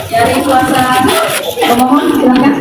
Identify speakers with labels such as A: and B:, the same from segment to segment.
A: Dari kuasa pemohon silakan.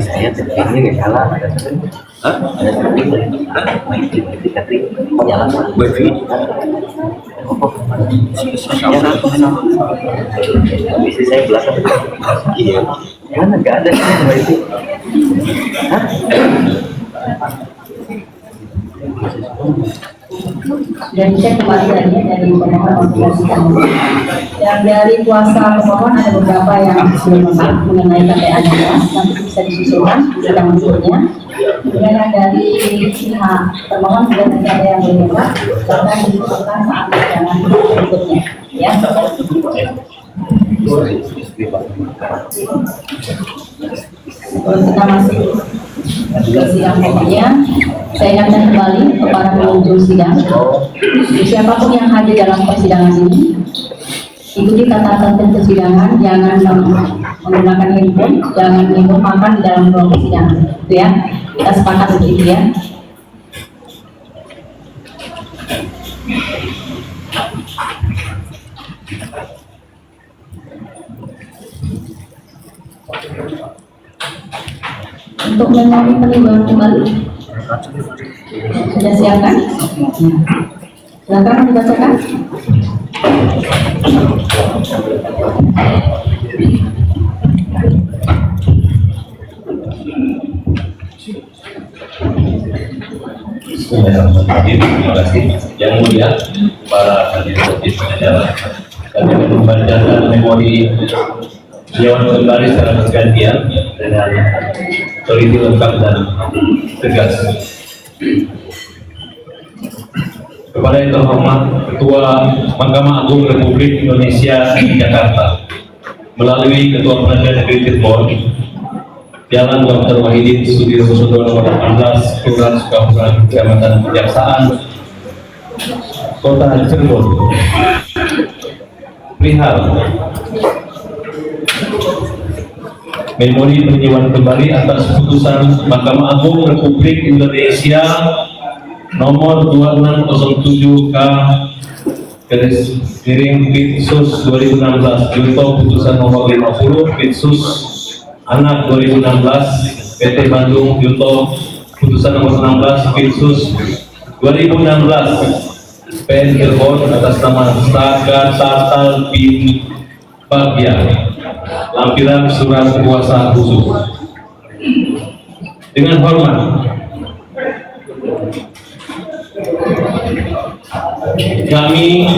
B: Saya terpilih nggak salah ada ada terpilih jalan wifi Istri saya belakang. Iya. Mana nggak ada sama itu? Hah?
A: Dan cek kembali tadi dari pemohon yang dari kuasa pemohon ada beberapa yang belum lengkap mengenai KPA-nya, nanti bisa disusulkan di sidang berikutnya. Kemudian yang dari pihak termohon juga nanti ada yang belum lengkap, akan disusulkan saat persidangan berikutnya. Ya. Kalau kita masih di sidang pokoknya, saya ingatkan kembali kepada pengunjung sidang, siapapun yang hadir dalam persidangan ini, ikuti tata tertib persidangan, jangan menggunakan handphone, jangan minum makan di dalam ruang persidangan, itu ya, kita sepakat begitu ya. Untuk memori peninjauan kembali sudah siapkan? Silakan dibacakan.
C: Terima kasih. Yang mulia para hadirin di acara, kami akan membacakan memori Dewan kembali secara bergantian dengan teliti lengkap dan tegas. Kepada yang terhormat Ketua Mahkamah Agung Republik Indonesia di Jakarta, melalui Ketua Pengadilan Negeri Cirebon, Jalan Dr. Wahidin Sudirohusodo nomor 18, Kelurahan Sukapura, Kecamatan Kejaksaan, Kota Cirebon. Perihal memori peninjauan kembali atas putusan Mahkamah Agung Republik Indonesia nomor 2607 K/Pitsus 2016 junto putusan nomor 50 Pitsus Anak 2016 PT Bandung junto putusan nomor 16 Pitsus 2016 PN Cirebon atas nama Saga Tatal bin Bagja, lampiran surat kuasa khusus. Dengan hormat, kami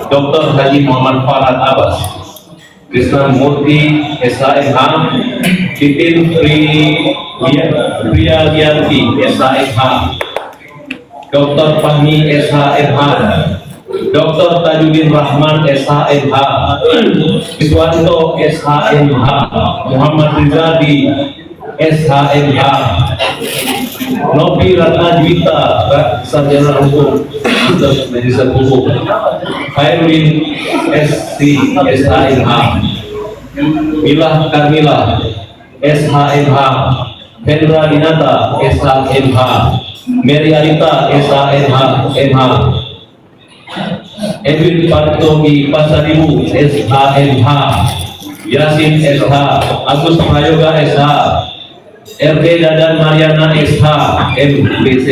C: Dr. Haji Muhammad Farhad Abbas, Krishna Murti SHMH, Titin Priyalianti SHMH, Dr. Fahmi SHMH, Dr. Tajudin Rahman SHMH, Iswanto SHMH, Muhammad Rizadi SHMH, Nopi Ratnajwita Sarjana Hukum Majelis Hukum, Khairudin SC SHMH, Milah Karmila SHMH, Hendra Dinata SHMH, Mary Alita SHMH MH, Edwin Partogi Pasaribu SHMH, Yasin SH, Agus Prayoga SH, RD Dadan Mariana SH MBC,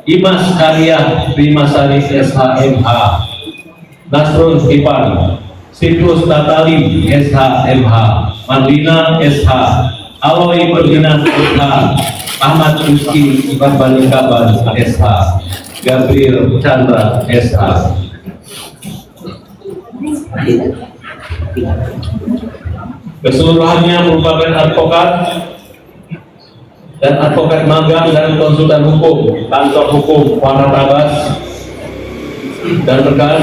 C: Imas Karya Primasari SHMH, Nasrul Ipan, Siklus Tatali SHMH, Madlina SH, Aloy Perdina SH, Ahmad Rizky Babalikaban SH, Gabriel Chandra SH. Keseluruhannya merupakan advokat dan advokat magang dan konsultan hukum kantor hukum Farhad Abbas dan rekan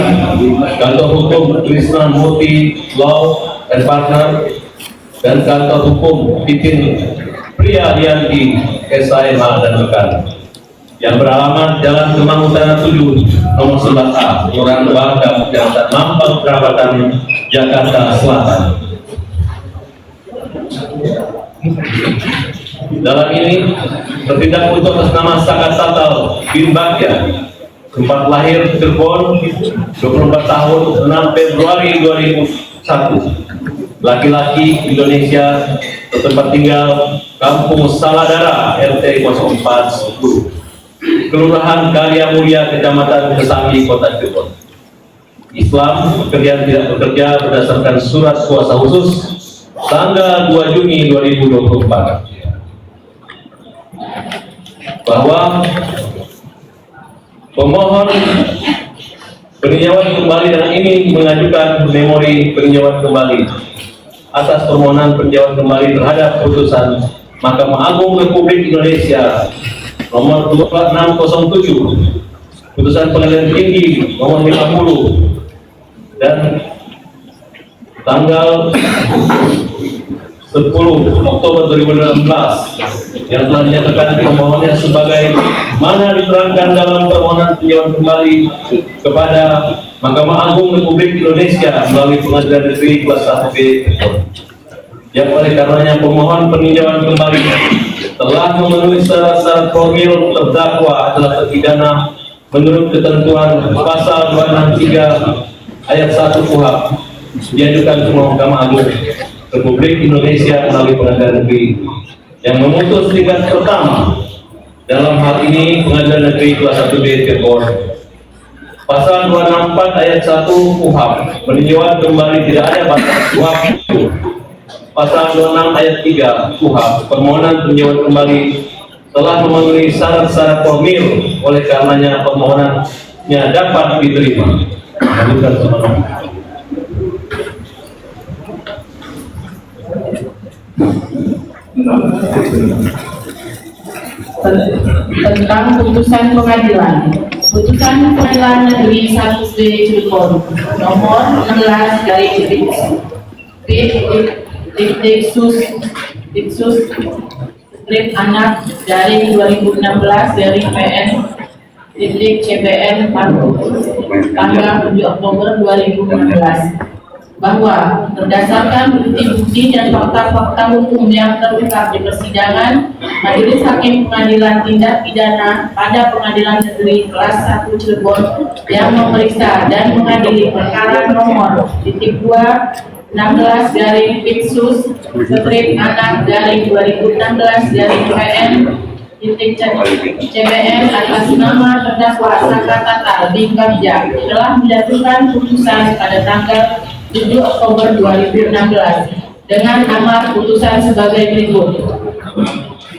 C: kantor hukum Krishna Murti Law and Partner dan kantor hukum Titin Priyalianti SHMH dan rekan yang beralamat Jalan Kemang Utara 7 nomor 11A Kelurahan Bangka, Kecamatan Mampang Perapatan, Jakarta Selatan. Dalam ini bertindak untuk atas nama Saga Tatal bin Bagja, tempat lahir Cirebon, 24 tahun, 6 Februari 2001, laki-laki Indonesia, tempat tinggal Kampung Saladara RT 0410, Kelurahan Karya Mulia, Kecamatan Kesambi, Kota Cirebon. Islam pekerjaan tidak bekerja berdasarkan surat kuasa khusus tanggal 2 Juni 2024 bahwa pemohon peninjauan kembali dan ini mengajukan memori peninjauan kembali atas permohonan peninjauan kembali terhadap putusan Mahkamah Agung Republik Indonesia nomor 2607, putusan Pengadilan Tinggi nomor 50 dan tanggal 10 Oktober 2016 yang telah dinyatakan pemohonnya sebagai mana diterangkan dalam permohonan peninjauan kembali kepada Mahkamah Agung Republik Indonesia melalui Pengadilan Negeri Kelas 1B. Yang oleh karenanya pemohon peninjauan kembali telah memenuhi syarat-syarat formil terdakwa adalah terpidana menurut ketentuan pasal 263 ayat 1 KUHP diajukan ke Mahkamah Agung Republik Indonesia melalui Pengadilan Negeri yang memutus tingkat pertama dalam hal ini Pengadilan Negeri Kelas 1B Cirebon. Pasal 264 ayat 1 KUHP peninjauan kembali tidak ada batas waktu. Pasal 26 ayat 3 KUHP permohonan peninjauan kembali telah memenuhi syarat-syarat formil, oleh karenanya permohonannya dapat diterima. Lanjutkan teman-teman.
A: Tentang putusan pengadilan. Putusan Pengadilan Negeri 1B Cirebon nomor 16 dari Diksus Anak dari 2016 dari PN CBN tanggal 7 Oktober 2016 bahwa berdasarkan bukti-bukti dan fakta-fakta hukum yang terungkap di persidangan, Majelis Hakim Pengadilan Tindak Pidana pada Pengadilan Negeri Kelas 1 Cirebon yang memeriksa dan mengadili perkara nomor 2 16 garing Diksus Anak garing 2016 garing PN CBN atas nama terdakwa Saka Tatal bin Bagja telah menjatuhkan putusan pada tanggal 7 Oktober 2016 dengan amar putusan sebagai berikut.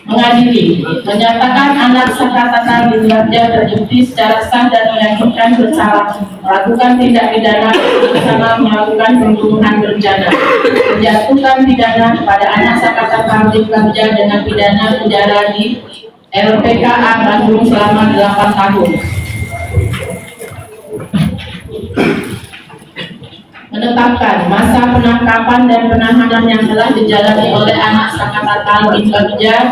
A: Mengadili, menyatakan anak Saka Tatal bin Bagja terbukti secara sah dan meyakinkan bersalah melakukan tindak pidana bersama melakukan pembunuhan berencana, menjatuhkan pidana kepada anak Saka Tatal bin Bagja dengan pidana penjara di LPKA Bandung selama 8 tahun. Menetapkan masa penangkapan dan penahanan yang telah dijalani oleh anak Saka Tatal bin Bagja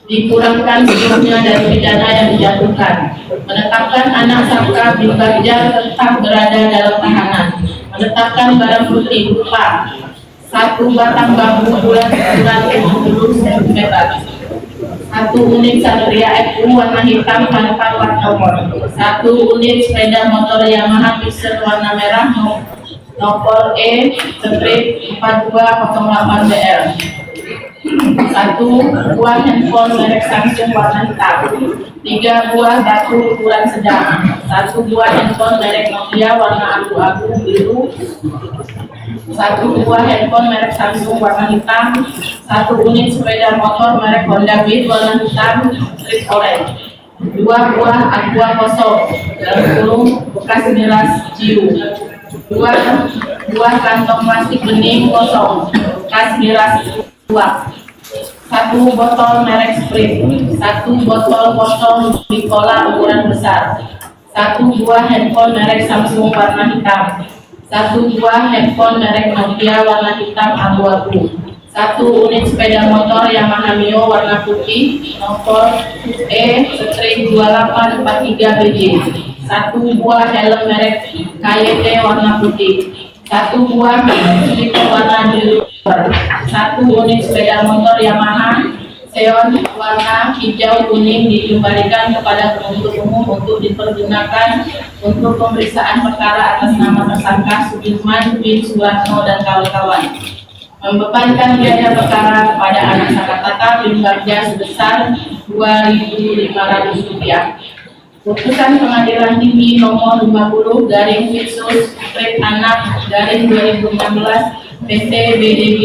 A: dikurangkan sebelumnya dari pidana yang dijatuhkan. Menetapkan anak Saka bin Bagja tetap berada dalam tahanan. Menetapkan barang bukti berupa 1 batang bambu ukuran 70 cm, 1 unit Satria FU warna hitam tanpa plat nomor, 1 unit sepeda motor Yamaha Pixel warna merah nomor E-4208BL, 1 buah handphone merek Samsung warna hitam, 3 buah batu ukuran sedang, 1 buah handphone merek Nokia warna abu-abu biru, 1 buah handphone merek Samsung warna hitam, 1 unit sepeda motor merek Honda Beat warna hitam strip orange, 2 buah aqua kosong dalam kurung bekas miras ciu, 2 buah kantong plastik bening kosong bekas miras uap, 1 botol merek Sprite, 1 botol kosong Nicola ukuran besar, 1 buah handphone merek Samsung warna hitam, 1 buah handphone merek Nokia warna hitam abu-abu, 1 unit sepeda motor Yamaha Mio warna putih nomor E-2843BJ, 1 buah helm merek KYT warna putih, 1 buah stiker warna biru, 1 unit sepeda motor Yamaha Xeon warna hijau kuning dikembalikan kepada penuntut umum untuk dipergunakan untuk pemeriksaan perkara atas nama tersangka Sudirman bin Suwarno dan kawan-kawan. Membebankan biaya perkara kepada anak Saka Tatal bin Bagja sebesar Rp2.500.
D: Putusan Pengadilan Tinggi Nomor 50 garing Fiksus Strip Anak garing 2016 PT BDG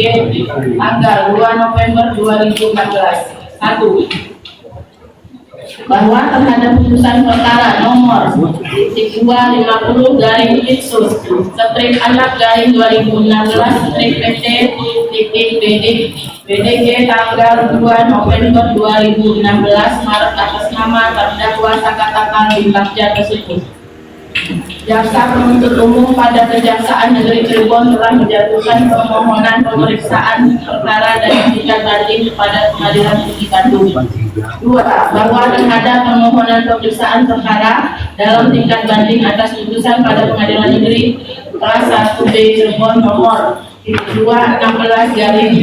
D: tanggal 2 November 2014. 1. Bahwa terhadap putusan perkara nomor 250 garing Fiksus Strip Anak garing 2016 Strip PT BDG tanggal 2 November 2016 Maret atas nama terdakwa Sakatakan Bintangja tersebut. Jaksa penuntut umum pada Kejaksaan Negeri Cirebon telah menjatuhkan permohonan pemeriksaan perkara dan tingkat banding kepada Pengadilan Tinggi Bandung. 2. Bahwa terhadap permohonan pemeriksaan perkara dalam tingkat banding atas putusan pada Pengadilan Negeri Kelas 1B Cirebon nomor 216 garing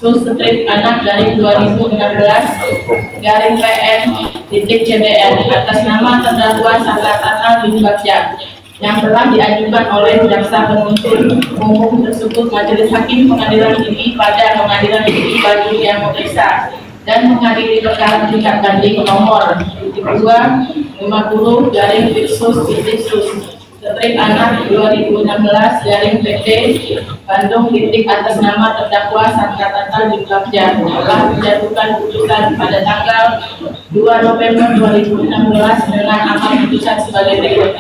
D: Strip Anak garing 2016 garing PN CBN atas nama terdakwa Sakatakan Bintangja yang telah diajukan oleh jaksa penuntut umum tersebut Majelis Hakim Pengadilan Tinggi pada Pengadilan Tinggi Bandung yang memeriksa dan mengadili perkara tingkat banding nomor 250 garing Fiksus Strip Anak 2016 garing PT Bandung atas nama terdakwa Sakatakan Bintangja telah menjatuhkan putusan pada tanggal 2 November 2016 dengan amar putusan sebagai berikut.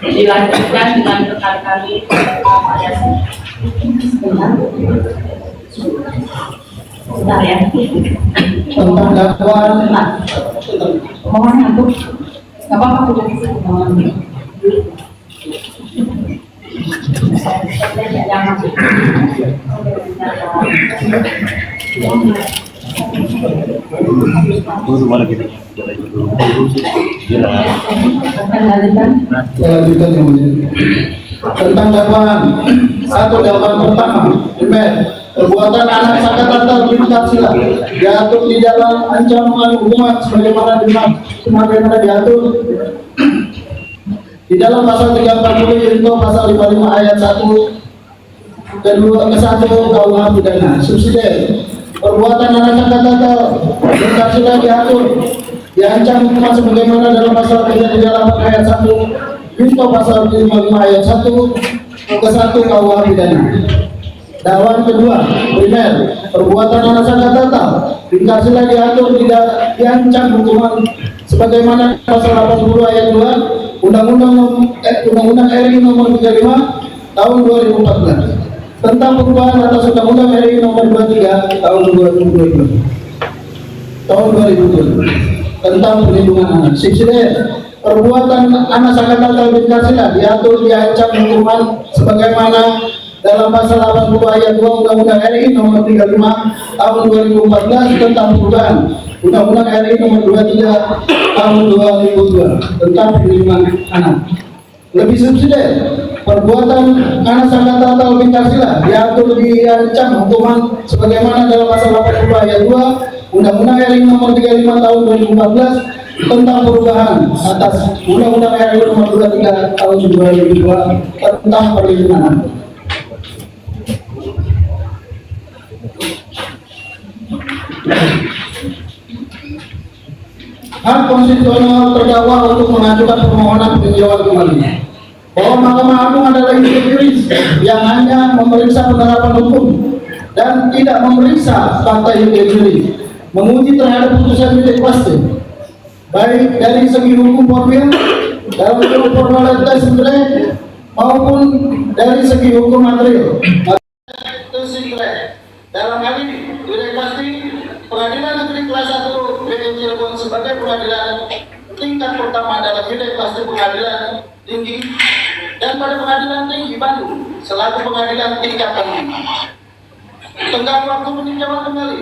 D: Dilanjutkan dengan rekan kami Pak Yasin. Sebentar ya.
E: Tentang dakwaan
A: Mohon untuk apa-apa
E: tentang dakwaan. Satu, dakwaan pertama, perbuatan anak Sakatakan Bintangja diatur di dalam ancaman hukuman sebagaimana diatur di dalam pasal 340 junto pasal 55 ayat 1 ke-1 KUH pidana. Subsidi perbuatan anak Sakatakan Bintangja diatur diancam hukuman sebagaimana dalam pasal 338 ayat 1 junto pasal 55 ayat 1 ke-1 KUH pidana. Dakwaan kedua, primer, perbuatan anak Sakatakan Bintangja diatur tidak diancam hukuman sebagaimana pasal 80 ayat 2 Undang-Undang RI nomor 35 tahun 2014 tentang perubahan atas Undang-Undang RI nomor 23 tahun 2020 tentang perlindungan anak. Subsidi perbuatan anak Sakatakan Bintangja diatur diancam hukuman sebagaimana dalam pasal 80 ayat 2 Undang-Undang RI nomor 35 tahun 2014 tentang perubahan Undang-Undang RI nomor 23 tahun 2002 tentang perlindungan anak. Lebih subsidi perbuatan anak Sakatakan Bintangja diatur diancam hukuman sebagaimana dalam pasal 80 ayat 2 Undang-Undang RI nomor 35 tahun 2014 tentang perubahan atas Undang-Undang RI nomor 23 tahun 2002 tentang perlindungan anak. Hak konstitusional terdakwa untuk mengajukan permohonan peninjauan kembali. Bahwa Mahkamah Agung adalah institusi yang hanya memeriksa penerapan hukum dan tidak memeriksa fakta juri, menguji terhadap putusan milik pasti, baik dari segi hukum formil dalam bentuk formalitas maupun dari segi hukum material. Dalam hal ini, sudah pasti Pengadilan Negeri Kelas 1 BDG Cirebon sebagai pengadilan tingkat pertama adalah unit pasti Pengadilan Tinggi dan pada Pengadilan Tinggi Bandung selaku pengadilan tingkatan tenggang waktu peninjauan kembali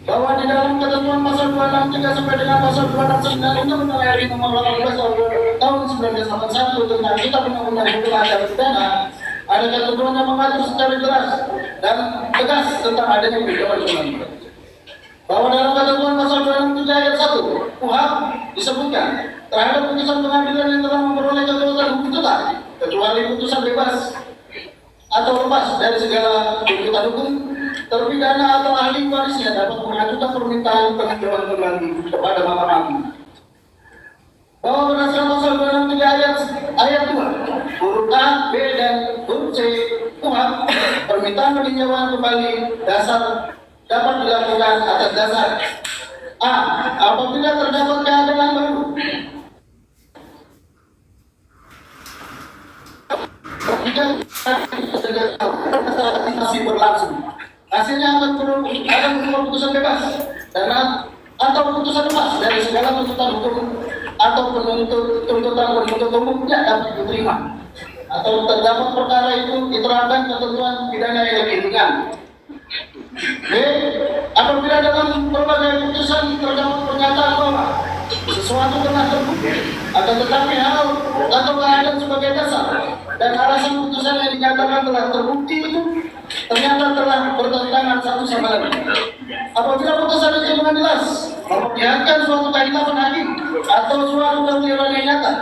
E: bahwa di dalam ketentuan pasal 263 sampai dengan pasal 269 Undang-Undang RI nomor 18 tahun 1981 tentang Kitab Undang-Undang Hukum Acara Pidana ada ketentuan yang mengatur secara jelas dan tegas tentang adanya peninjauan kembali. Bahwa dalam ketentuan pasal 263 ayat 1 KUHP disebutkan terhadap putusan pengadilan yang telah memperoleh kekuatan hukum tetap kecuali putusan bebas atau lepas dari segala tuntutan hukum terpidana atau ahli warisnya dapat mengajukan permintaan peninjauan kembali kepada Mahkamah Agung. Bahwa berdasarkan pasal 263 ayat 2, huruf A, B, dan huruf C KUHP, permintaan peninjauan kembali dasar dapat dilakukan atas dasar A. Apabila terdapat keadaan baru masih berlangsung, hasilnya akan berupa putusan bebas dan atau putusan lepas dari segala tuntutan hukum atau tuntutan umum tidak dapat diterima, atau terdapat perkara itu diterapkan ketentuan pidana yang lebih ringan. B. Apabila dalam berbagai putusan terdapat pernyataan bahwa sesuatu telah terbukti, akan tetapi hal atau keadaan sebagai dasar dan alasan putusan yang dinyatakan telah terbukti itu ternyata telah bertentangan satu sama lain. Apabila putusan itu dengan jelas memperlihatkan suatu kehilapan hakim atau suatu kekeliruan yang nyata,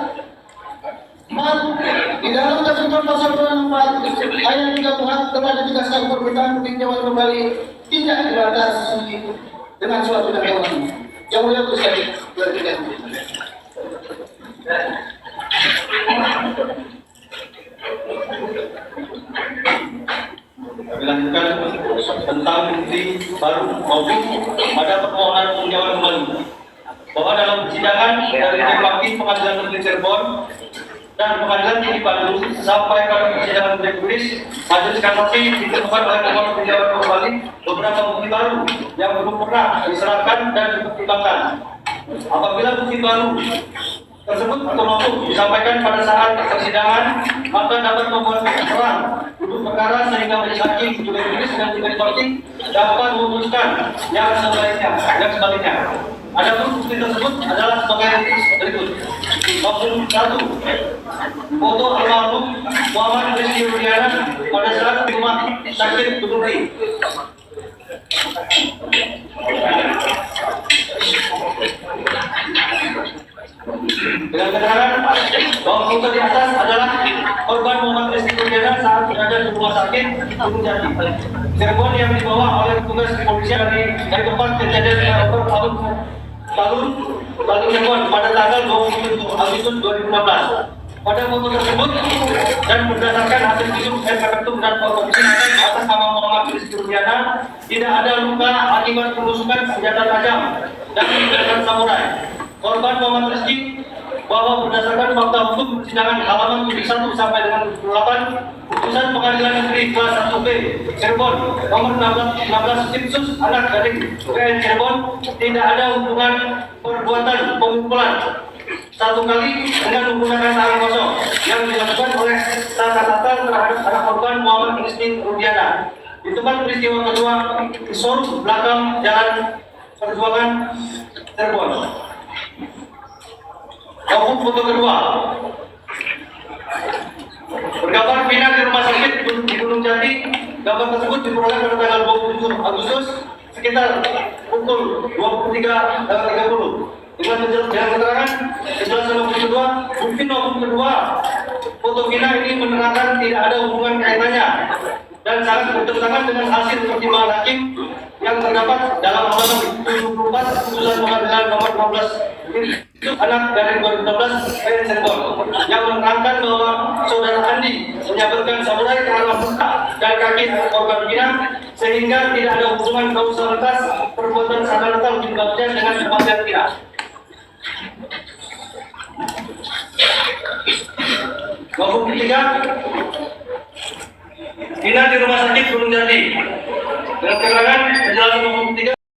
E: di dalam ketentuan pasal 24 ayat 3 KUHP telah ditegaskan permintaan peninjauan kembali tidak dibatasi dengan suatu dakwaan. Yang mulia putusan
F: dilanjutkan tentang bukti baru maupun pada permohonan peninjauan kembali bahwa dalam persidangan dari Hakim Pengadilan Negeri Cirebon dan Pengadilan Tinggi Bandung sampai pada persidangan berikutnya, majelis kasasi ditemukan oleh permohonan peninjauan kembali beberapa bukti baru yang belum pernah diserahkan dan dipertimbangkan. Apabila bukti baru tersebut atau maupun disampaikan pada saat persidangan, maka dapat membuat terang duduk perkara sehingga majelis hakim juris dan juga parti dapat memutuskan yang sebaliknya. Adapun bukti tersebut adalah sebagai berikut. Maupun 1. Foto almarhum Muhammad Rizky Rudiana pada saat di rumah sakit Keduri. Dengan keterangan bahwa foto di atas adalah korban Muhammad Rizky Rudiana saat berada di rumah sakit Gunung Jati, Cirebon yang dibawa oleh petugas kepolisian dari tempat kejadian lalu Cirebon pada tanggal 27 Agustus 2016. Pada foto tersebut dan berdasarkan hasil visum ekstraktum dan otopsi atas nama Muhammad Rizky Rudiana, tidak ada luka akibat penusukan senjata tajam dan tindakan samurai. Korban Muhammad Rizky bahwa berdasarkan fakta hukum persidangan halaman 71 sampai dengan 28 putusan Pengadilan Negeri Kelas 1B Cirebon nomor 16 Tipsus anak garing PN Cirebon tidak ada hubungan perbuatan pemukulan satu kali dengan menggunakan tangan kosong yang dilakukan oleh tata-tata terhadap anak korban Muhammad Rizky Rudiana di tempat peristiwa kedua di showroom belakang Jalan Perjuangan Cirebon. Maupun foto kedua bergambar pindah di rumah sakit di Gunung Jati. Gambar tersebut diperoleh pada tanggal 27 Agustus sekitar pukul 23.30. Dengan keterangan kejelasan bukti kedua, bukti maupun kedua foto Vina ini menerangkan tidak ada hubungan kaitannya dan sangat bertentangan dengan hasil pertimbangan hakim yang terdapat dalam halaman 74 putusan Pengadilan nomor 15 anak garing 2016 PN Cirebon yang menerangkan bahwa saudara Andi menyabetkan samurai ke arah muka dan kaki korban Vina sehingga tidak ada hubungan kausalitas perbuatan sadar atau tindakan dengan kematian Vina. Maupun ketiga, Vina di rumah sakit Gunung Jati dengan keterangan kejelasan maupun ketiga